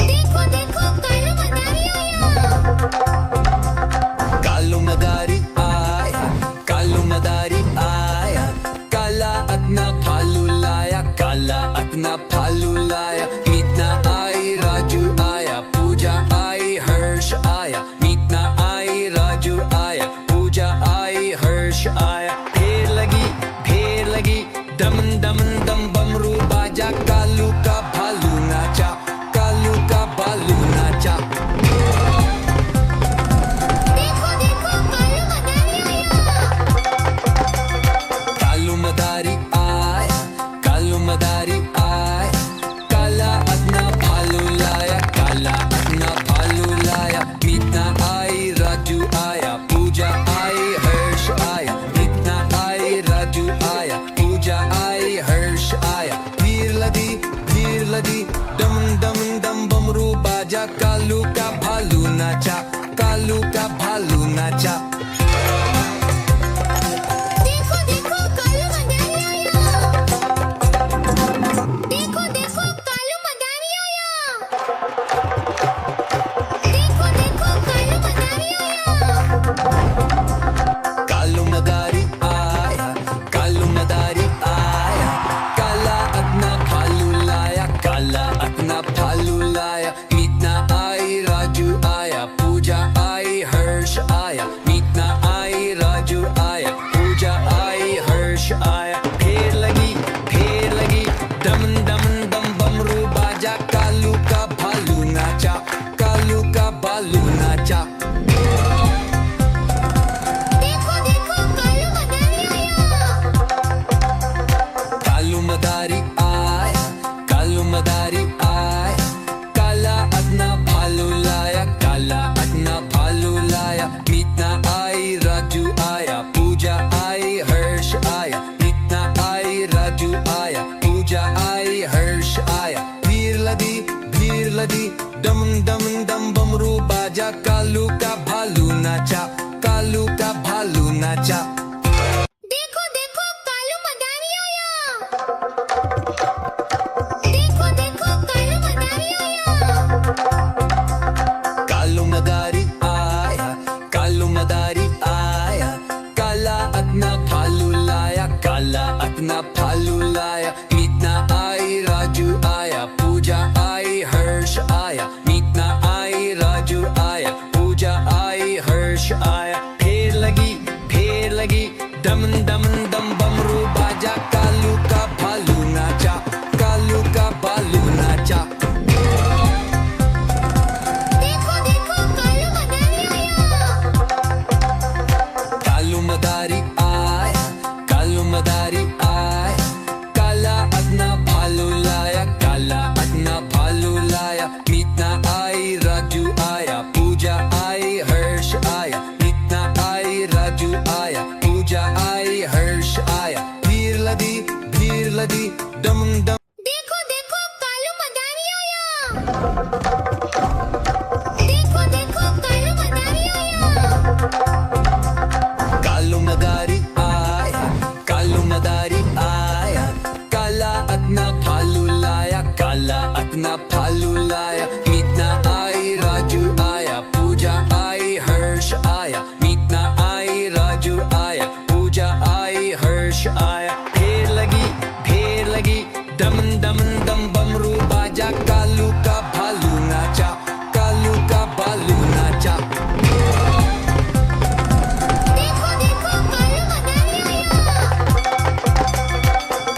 देखो देखो कालू मदारी आया, कालू मदारी आया, काला अतना फालू लाया, काला अतना फालू लाया। मीतना आई राजू आया, पूजा आई हर्ष आया। मीतना आई राजू आया, पूजा आई हर्ष आया। ढेर लगी दमन दमन दम बमरू बाजा। कालू का भालू नाचा, कालू का भालू नाचा। देखो देखो कालू मदारी आया, कालू मदारी आया, काला अतना भालू लाया, काला अतना भालू लाया। मीतना आई राजू आया, पूजा आई हर्ष आया। मीतना आई राजू आया, पूजा आई हर्ष आया। भीड़ लदी दम दम दम बमरू बाजा। कालू का भालू नाचा, कालू का भालू नाचा। देखो देखो कालू मदारी आया। कालू मदारी आया, कालू मदारी आया, काला अतना भालू लाया, काला अतना भालू लाया। मीतना आई राजू आया, पूजा आई हर्ष आया। मीतना आई राजू आया, पूजा आई हर्ष आया। ढेर लगी दमन दमन दम बमरू बाजा। कालू का भालू नाचा, कालू का भालू नाचा। कालू मदारी आया, कालू मदारी आया, काला अतना भालू लाया, काला अतना भालू लाया। मीतना आई राजू आया, पूजा आई हर्ष आया। मीतना आई राजू आया, पूजा आई हर्ष आया। भीड़ लदी दम दम दम बमरू बाजा। कालू का भालू नाचा, कालू का भालू नाचा। देखो देखो कालू मदारी आया। कालू मदारी आया, कालू मदारी आया, काला अतना भालू लाया, काला अतना भालू लाया। मीतना आई राजू आया, पूजा आई हर्ष आया। मीतना आई राजू आया, पूजा आई हर्ष आया। ढेर लगी दमन दमन दम बमरू बाजा। कालू का भालू नाचा, कालू का भालू नाचा। देखो देखो कालू मदारी आया, कालू मदारी आया, काला अतना भालू लाया, काला अतना भालू लाया। मीतना आई राजू आया, पूजा आई हर्ष आया। मीतना आई राजू आया, पूजा आई हर्ष आया। भीड़ लदी दम दम। देखो देखो कालू मदारी आया। कालू मदारी आया, कालू मदारी आया, काला अतना भालू लाया, काला अतना भालू लाया। मीतना आई राजू आया, पूजा आई हर्ष आया। मीतना आई राजू आया, पूजा आई हर्ष आया। ढेर लगी दमन दमन दम बमरू बाजा। कालू का भालू नाचा, कालू का भालू नाचा।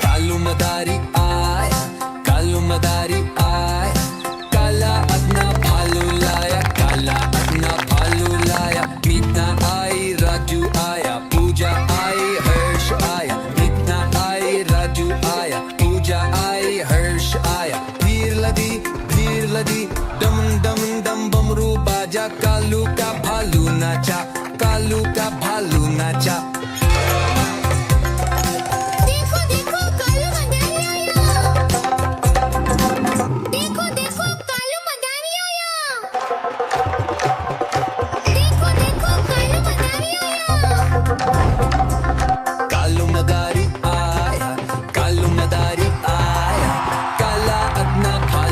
कालू मदारी आया, कालू मदारी आया, काला अतना भालू लाया, काला अतना भालू लाया। मीतना आई राजू आया, पूजा आई हर्ष आया। मीतना आई राजू आया, पूजा आई हर्ष आया। भीड़ लदी दम दम दम बमरू बाजा। कालू का भालू नाचा, कालू का भालू नाचा। देखो देखो कालू मदारी आया। कालू मदारी आया, कालू मदारी आया, काला अतना भालू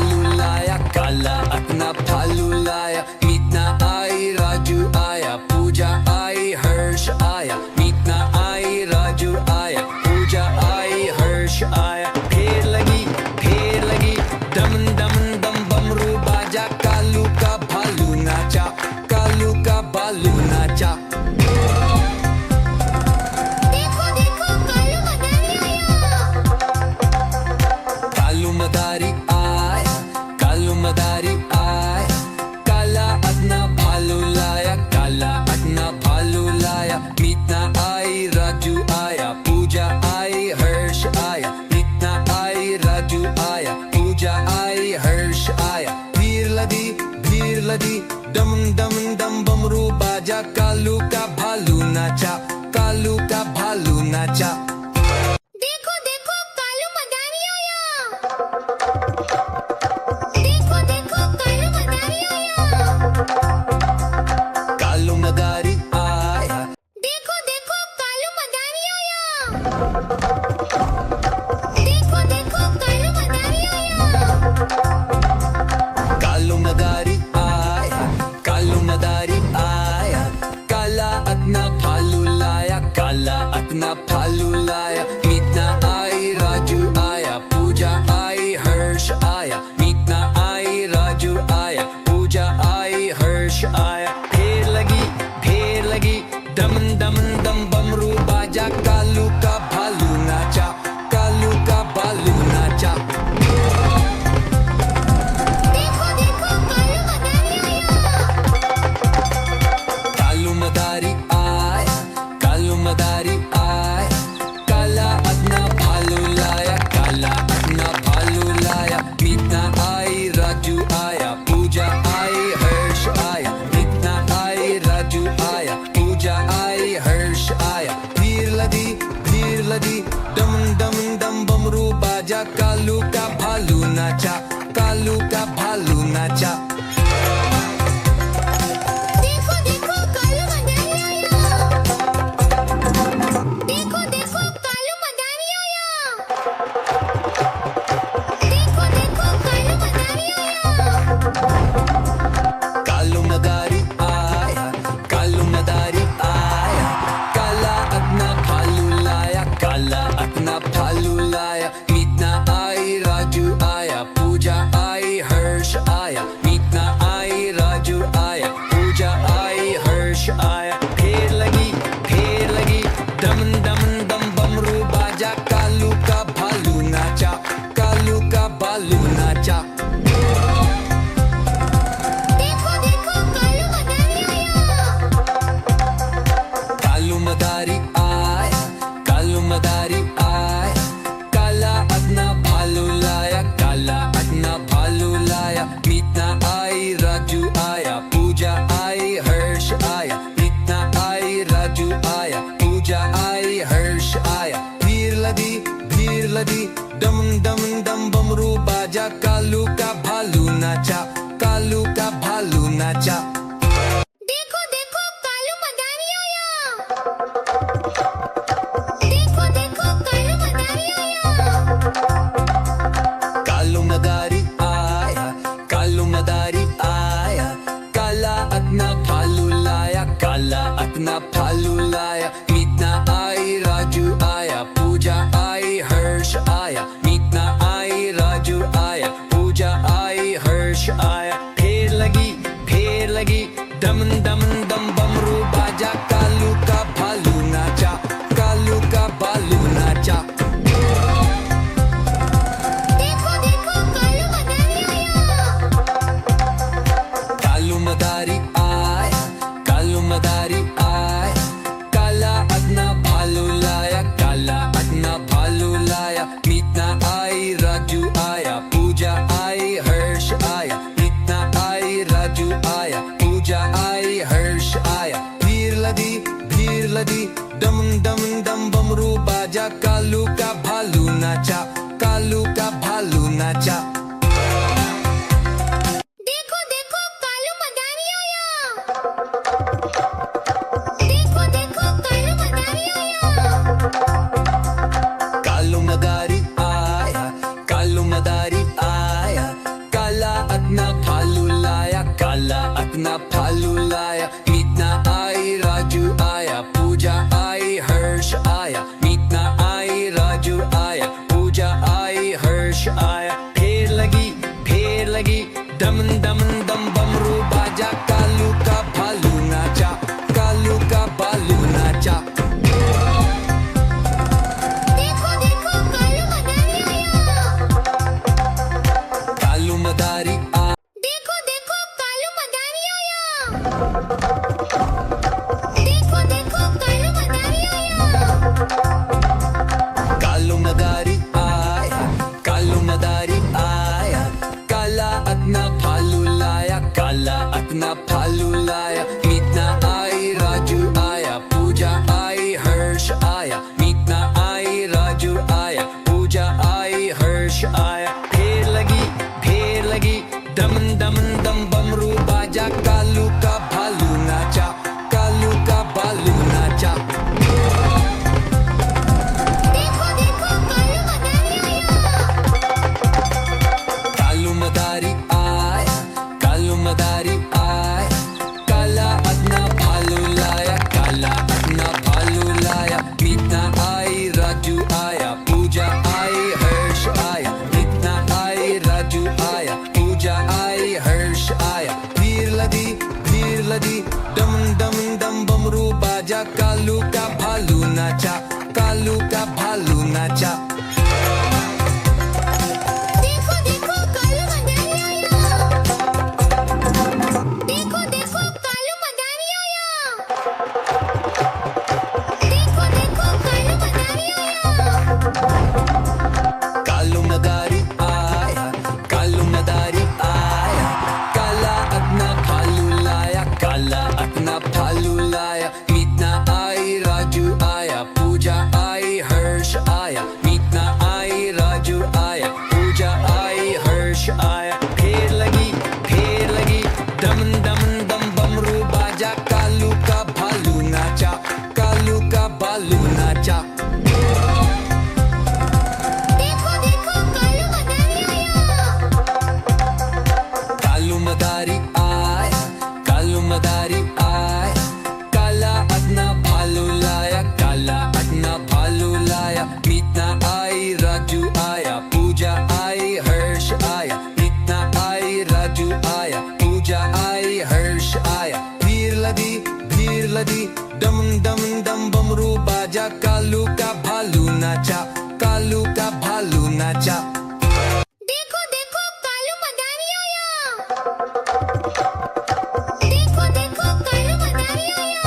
दम बमरू बाजा, कालू का भालू नाचा, कालू का भालू नाचा। देखो देखो कालू मदारी आया। देखो देखो कालू मदारी आया। कालू मदारी आया। देखो देखो कालू मदारी आया। देखो देखो कालू मदारी आया। कालू मदारी आया, कालू मदारी आया, काला अपना भालू लाया, काला अपना भालू लाया। मीतना आई, राजू आया, पूजा आई, हर्ष आया। मीतना आई, राजू आया, पूजा आई, हर्ष आया। ढेर लगी दम दम दम बमरू बाजा, कालू का भालू नाचा, कालू का भालू नाचा। देखो देखो कालू मदारी आया। कालू मदारी आया, कालू मदारी आया, काला अपना भालू लाया, काला अपना भालू लाया। मीतना आई, राजू आया, पूजा आई, हर्ष आया। मीतना आई, राजू आया, पूजा आई, हर्ष आया। भीड़ लगी दम दम दम बमरू बाजा, कालू का भालू नाचा, कालू का भालू नाचा। देखो देखो कालू मदारी आया। देखो देखो कालू मदारी आया। देखो देखो कालू मदारी आया। कालू मदारी आया, कालू मदारी आया, काला अपना भालू लाया, काला अपना भालू लाया। मीतना आई, राजू आया, पूजा आई, हर्ष आया। मीतना आई, राजू आया, पूजा आई, हर्ष आया। ढेर लगी दम दम दम बमरू बाजा, कालू का भालू नाचा, कालू का भालू नाचा। देखो देखो कालू मदारी आया। कालू मदारी आया, कालू मदारी आया, काला अपना भालू लाया, काला अपना भालू लाया। मीतना आई, राजू आया, पूजा आई, हर्ष आया। मीतना आई, राजू आया, पूजा आई, हर्ष आया। भीड़ लगी दम दम दम बमरू बाजा, कालू का भालू नाचा, कालू का भालू नाचा। देखो देखो कालू मदारी आया। देखो देखो कालू मदारी आया। कालू मदारी आया, कालू मदारी आया, काला अपना भालू लाया, काला अपना भालू लाया। मीतना आई, राजू आया, पूजा आई, हर्ष आया। मीतना आई, राजू आया, पूजा आई, हर्ष आया। ढेर लगी दम दम दम बमरू बाजा, कालू का भालू नाचा, कालू का भालू नाचा। देखो देखो कालू मदारी आया। कालू मदारी आया, कालू मदारी आया, काला अपना भालू लाया, काला अपना भालू लाया। मीतना आई, राजू आया, पूजा आई, हर्ष आया। मीतना आई, राजू आया, पूजा आई, हर्ष आया। भीड़ लगी दम दम दम बमरू बाजा, कालू का भालू नाचा, कालू का भालू नाचा। देखो देखो कालू मदारी आया। देखो देखो कालू मदारी आया। कालू मदारी आया, कालू मदारी आया, काला अपना भालू लाया, काला अपना भालू लाया। मीतना आई, राजू आया, पूजा आई, हर्ष आया। मीतना आई, राजू आया, पूजा आई, हर्ष आया। ढेर नाचा। देखो देखो कालू मदारी आया। देखो देखो कालू मदारी आया।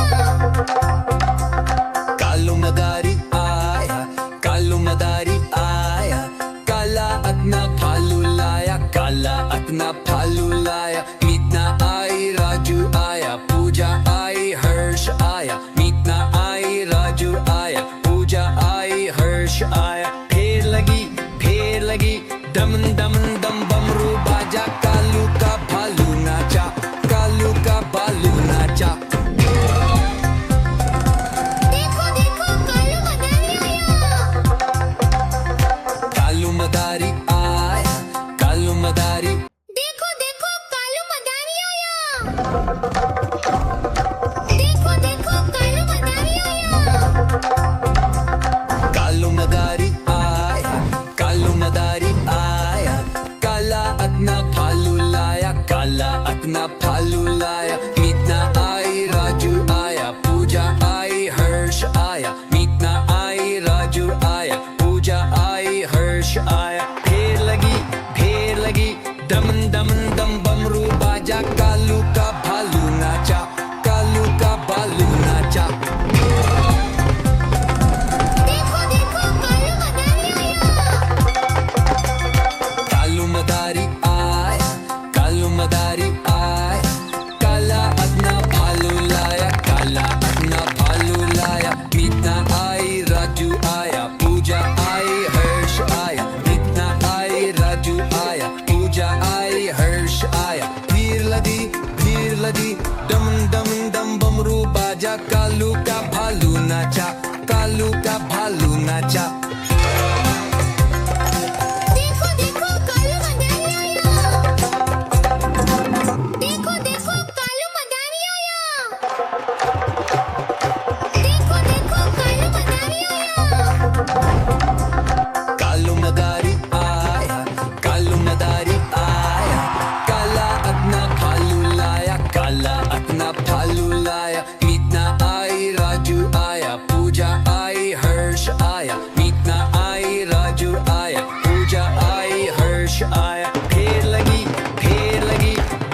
कालू मदारी आया, कालू मदारी आया, काला अपना भालू लाया, काला अपना भालू लाया। मीतना आई, राजू आया, पूजा आई, हर्ष आया। मीतना आई, राजू आया, पूजा आई, हर्ष आया। फेर लगी दम दम दम बमरू बाजा, कालू का भालू नाचा, कालू का भालू नाचा। देखो देखो कालू मदारी आया। कालू मदारी आया, कालू मदारी। देखो देखो कालू मदारी आया। देखो देखो कालू मदारी आया। कालू मदारी आया, कालू मदारी आया, काला अपना भालू लाया, काला अपना भालू लाया। मीतना आई, राजू आया, पूजा आई, हर्ष आया। मीतना आई, राजू आया, पूजा आई, हर्ष आया। फेर लगी दम दम दम बमरू बाजा, कालू का भालू नाचा, कालू का भालू नाचा। देखो देखो कालू मदारी आया। कालू मदारी आया, कालू मदारी आया, काला अपना भालू लाया, काला अपना भालू लाया। मीतना आई, राजू आया, पूजा आई, हर्ष आया। मीतना आई, राजू आया, पूजा आई, हर्ष आया। भीड़ लगी दम दम दम बमरू बाजा, कालू का भालू नाचा, कालू का भालू नाचा। देखो देखो कालू मदारी आया। देखो देखो कालू मदारी आया। देखो देखो कालू मदारी आया। कालू मदारी आया, कालू मदारी आया, काला अपना भालू लाया, काला अपना भालू लाया। मीतना आई, राजू आया, पूजा आई, हर्ष आया। मीतना आई, राजू आया, पूजा आई, हर्ष आया। फेर लगी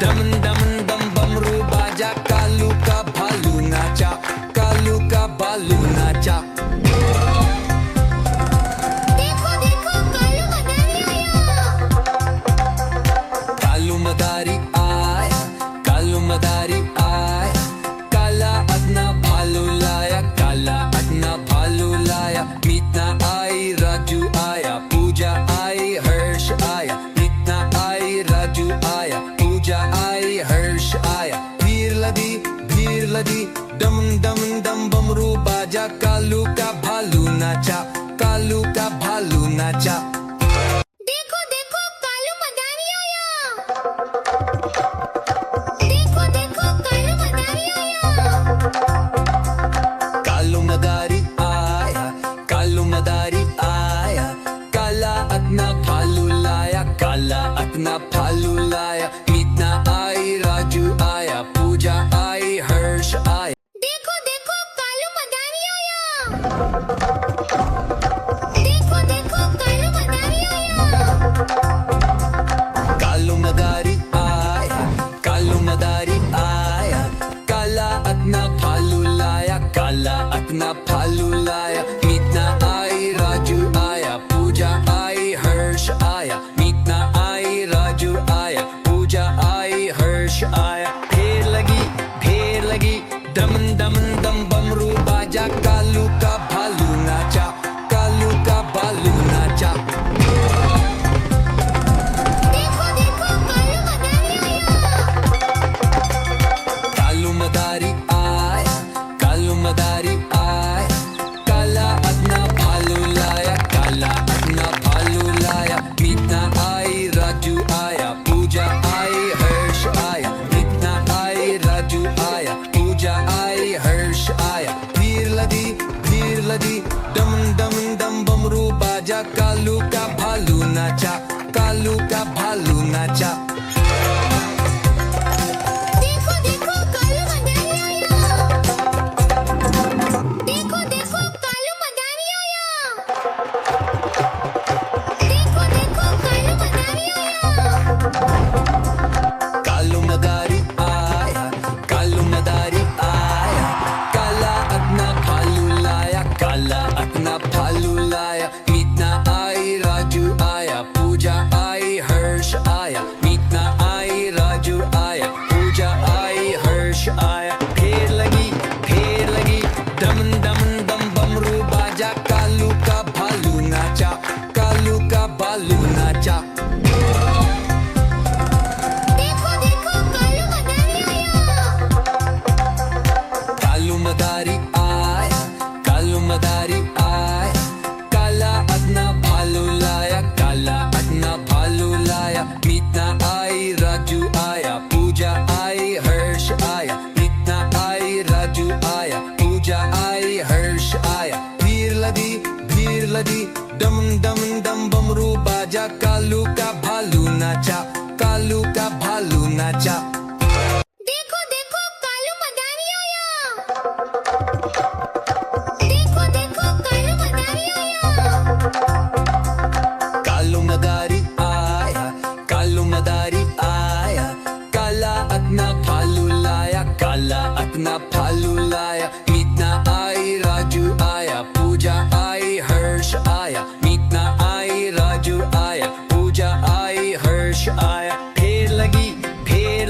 दम दम दम बमरू बाजा, कालू का भालू नाचा, कालू का भालू नाचा। देखो देखो कालू मदारी आया। कालू मदारी आया, कालू मदारी आया, काला अपना भालू लाया, काला अपना भालू लाया। मीतना आई, राजू आया, पूजा आई, हर्ष आया। मीतना आई, राजू आया, पूजा आई, हर्ष आया। भीड़ लगी दम दम दम बमरू बाजा, कालू का भालू नाचा, कालू का भालू नाचा। देखो देखो कालू मदारी आया। देखो देखो कालू मदारी आया। कालू मदारी आया, कालू मदारी आया, काला अपना भालू लाया, काला अपना भालू लाया। मीतना आई, राजू आया, पूजा आई, हर्ष आया। देखो देखो कालू मदारी आया। देखो देखो कालू मदारी आया। कालू मदारी आया, कालू मदारी आया, काला अपना भालू लाया, काला अपना भालू लाया। मीतना आई, राजू आया, पूजा आई, हर्ष आया। मीतना आई, राजू आया, पूजा आई, हर्ष आया। फेर लगी दम दम दम बमरू बाजा, कालू का भालू नाचा, कालू का भालू नाचा। देखो देखो कालू मदारी आया। कालू मदारी आया, कालू मदारी आया, काला अपना भालू लाया, काला अपना भालू लाया। मीतना आई, राजू आया, पूजा आई, हर्ष आया। मीतना आई, राजू आया, पूजा आई, हर्ष आया। भीड़ लगी दम दम दम बमरू बाजा, कालू का भालू नाचा, कालू का भालू नाचा। देखो देखो कालू मदारी आया। देखो देखो कालू मदारी आया। देखो बाजा, कालू का भालू नाचा, कालू का भालू नाचा। देखो देखो कालू मदारी आया। देखो देखो कालू मदारी आया। कालू मदारी आया, कालू मदारी आया, काला अपना भालू लाया, काला अपना भालू लाया। मीतना आई, राजू आया, पूजा आई, हर्ष आया। मीतना आई, राजू आया, पूजा आई, हर्ष आया। फेर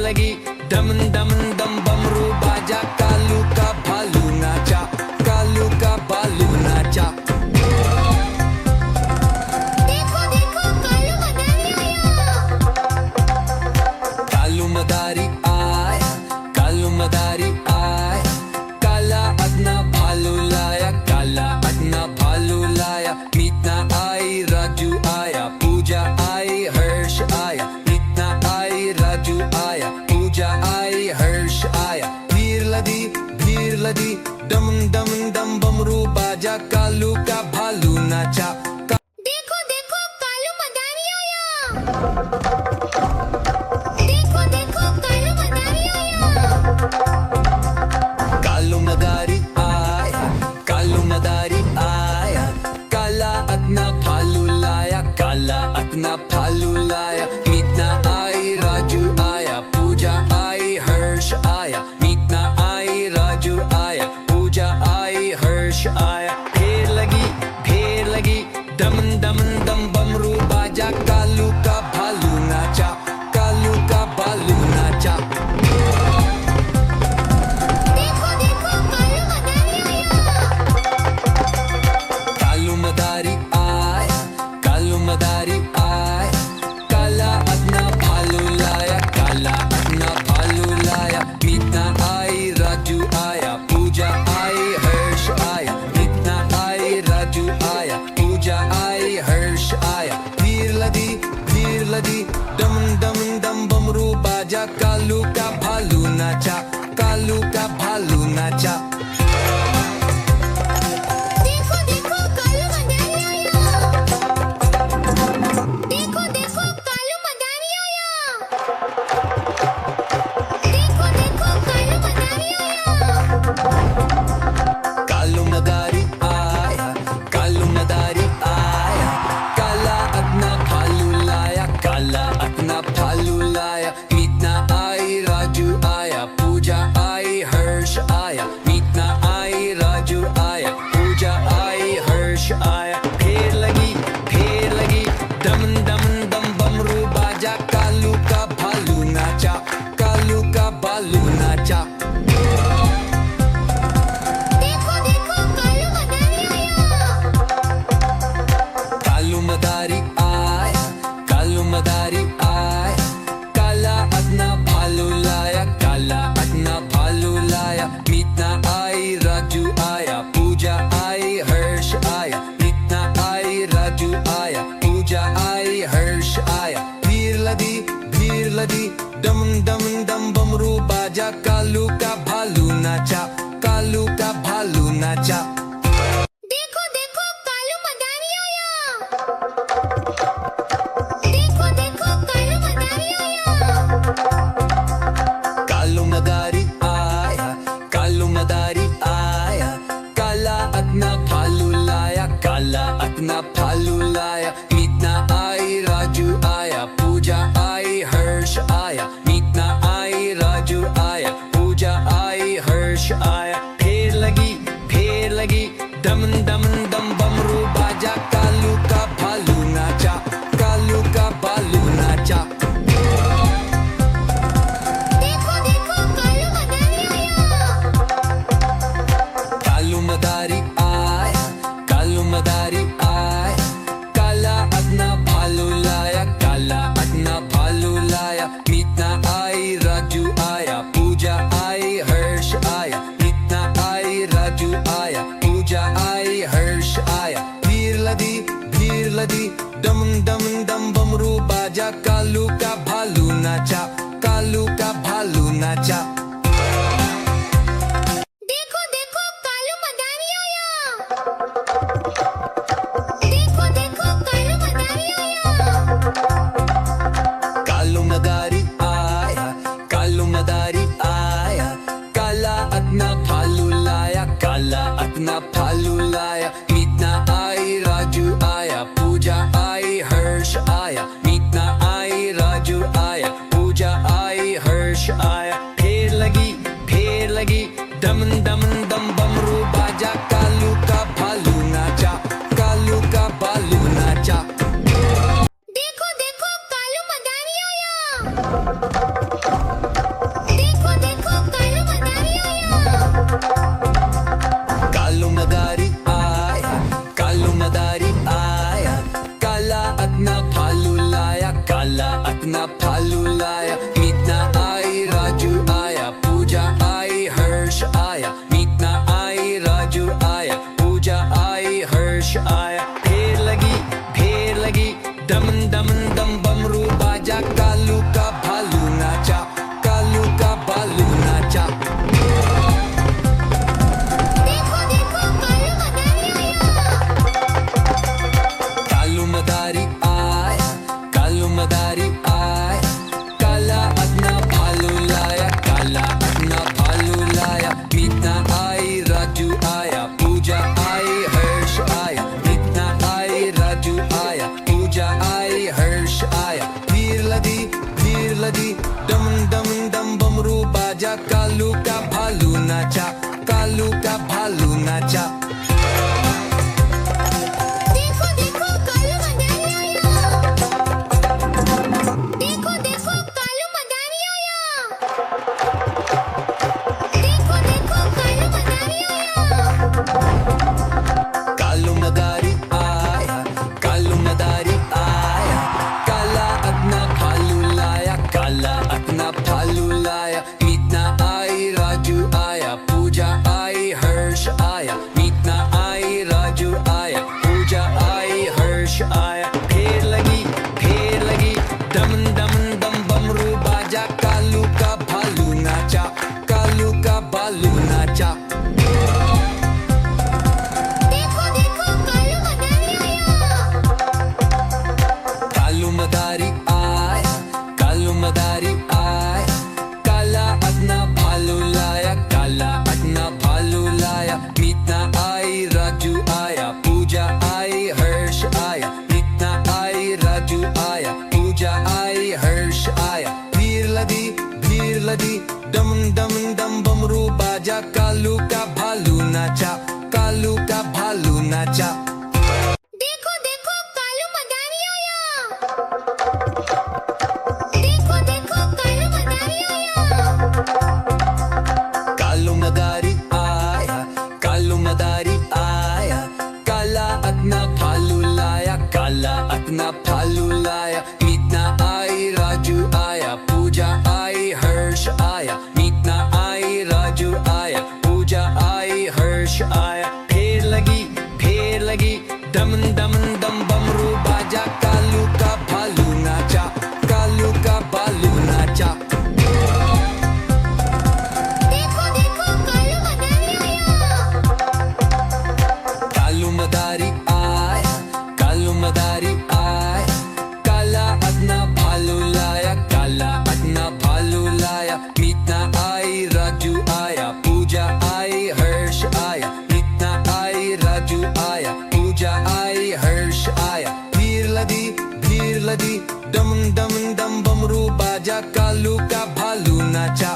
लगी दम दम दम बमरू बाजा, कालू का भालू नाचा, कालू का भालू नाचा। देखो देखो कालू मदारी आया। कालू मदारी आया, कालू मदारी आया, काला अपना भालू लाया, काला अपना भालू लाया। मीतना आई, राजू आया, पूजा आई, हर्ष आया। मीतना आई, राजू आया, पूजा आई, हर्ष आया। भीड़ लदी दम दम दम बमरू बाजा, कालू का भालू नाचा। देखो देखो कालू मदारी आया। देखो देखो कालू मदारी आया। कालू मदारी आया, कालू मदारी आया, काला अपना भालू लाया, काला अपना भालू लाया। मीतना आई, राजू आया, पूजा आई, हर्ष आया। मीतना आई, राजू आया, पूजा आई, हर्ष आया। फेर लगी दम दम दम बमरू बाजा, कालू का भालू नाचा, कालू का भालू नाचा। देखो देखो कालू मदारी आया। कालू मदारी आया, कालू मदारी आया, काला अपना भालू लाया, काला अपना भालू लाया। मीतना आई, राजू आया, पूजा आई, हर्ष आया। मीतना आई, राजू आया, पूजा आई, हर्ष आया। भीड़ लदी दम दम दम बमरू बाजा, कालू का भालू नाचा, कालू का भालू नाचा। देखो देखो कालू मदारी आया। देखो देखो कालू मदारी आया। देखो देखो कालू मदारी आया। कालू मदारी आया, कालू मदारी आया, काला अपना भालू लाया, काला अपना भालू लाया। मीतना आई, राजू आया, पूजा आई, हर्ष आया। मीतना आई, राजू आया, पूजा आई, हर्ष आया। फेर लगी दम दम दम बमरू बाजा, कालू का भालू नाचा, कालू का भालू नाचा। देखो देखो कालू मदारी आया। कालू मदारी आया, कालू मदारी आया, काला अपना भालू लाया, काला अपना भालू लाया। मीतना आई, राजू आया, पूजा आई, हर्ष आया। मीतना आई, राजू आया, पूजा आई, हर्ष आया। भीड़ लदी दम दम दम बमरू बाजा, कालू का भालू नाचा, कालू का भालू नाचा। देखो देखो कालू मदारी आया। देखो देखो कालू मदारी आया। कालू मदारी आया, कालू मदारी आया, काला अपना भालू लाया, काला अपना भालू लाया। मीतना आई, राजू आया, पूजा आई, हर्ष आया। मीतना आई, राजू आया, पूजा आई, हर्ष आया। फेर लगी दम दम दम बमरू बाजा, कालू का भालू नाचा, कालू का भालू नाचा। देखो देखो कालू मदारी आया। कालू मदारी आया, कालू मदारी आया, काला अपना भालू लाया, काला अपना भालू लाया। मीतना आई, राजू आया, पूजा आई, हर्ष आया। मीतना आई, राजू आया, पूजा आई, हर्ष आया। भीड़ लदी दम दम दम बमरू बाजा, कालू का भालू नाचा, कालू का भालू नाचा। देखो देखो कालू मदारी आया। देखो देखो कालू मदारी आया। भालू लाया, काला अपना भालू लाया। मीतना आई, राजू आया, पूजा आई, हर्ष आया। मीतना आई, राजू आया, पूजा आई, हर्ष आया। ढेर लगी, दम दम दम बमरू बाजा। कालू का भालू नाचा, कालू का भालू नाचा। देखो देखो कालू मदारी आया। कालू मदारी आया, काला अपना भालू लाया, काला अपना भालू लाया। मीतना आई, राजू आया, पूजा आई, हर्ष आया। मीतना आई, राजू आया, पूजा आई, हर्ष आया। भीड़ लगी, दम दम दम बमरू बाजा। कालू का भालू नाचा, कालू का भालू नाचा। देखो देखो कालू मदारी आया। देखो देखो कालू मदारी आया। देखो देखो कालू मदारी आया। कालू मदारी आया, कालू मदारी आया। काला अपना भालू लाया, काला अपना भालू लाया। मीतना आई, राजू आया, पूजा आई, हर्ष आया। मीतना आई, राजू आया, पूजा आई, हर्ष आया। ढेर लगी, दम दम दम बमरू बाजा। कालू का भालू नाचा, कालू का भालू नाचा। देखो देखो कालू मदारी आया। कालू मदारी आया, कालू मदारी आया। काला अपना भालू लाया, काला अपना भालू लाया। मीतना आई, राजू आया, पूजा आई, हर्ष आया। मीतना आई, राजू आया, पूजा आई, हर्ष आया। भीड़ लगी, दम दम दम बमरू बाजा। कालू का भालू नाचा, कालू का भालू नाचा। देखो देखो कालू मदारी आया। देखो देखो कालू मदारी आया। कालू मदारी आया, कालू मदारी आया। काला अपना भालू लाया, काला अपना भालू लाया। मीतना आई, राजू आया, पूजा आई, हर्ष आया। मीतना आई, राजू आया, पूजा आई, हर्ष आया। ढेर लगी, दम दम दम बमरू बाजा। कालू का भालू नाचा, कालू का भालू नाचा। देखो देखो कालू मदारी आया। कालू मदारी आया, कालू मदारी आया। काला अपना भालू लाया, काला अपना भालू लाया। मीतना आई, राजू आया, पूजा आई, हर्ष आया। मीतना आई, राजू आया, पूजा आई, हर्ष आया। भीड़ लगी, दम दम दम बमरू बाजा। कालू का भालू नाचा,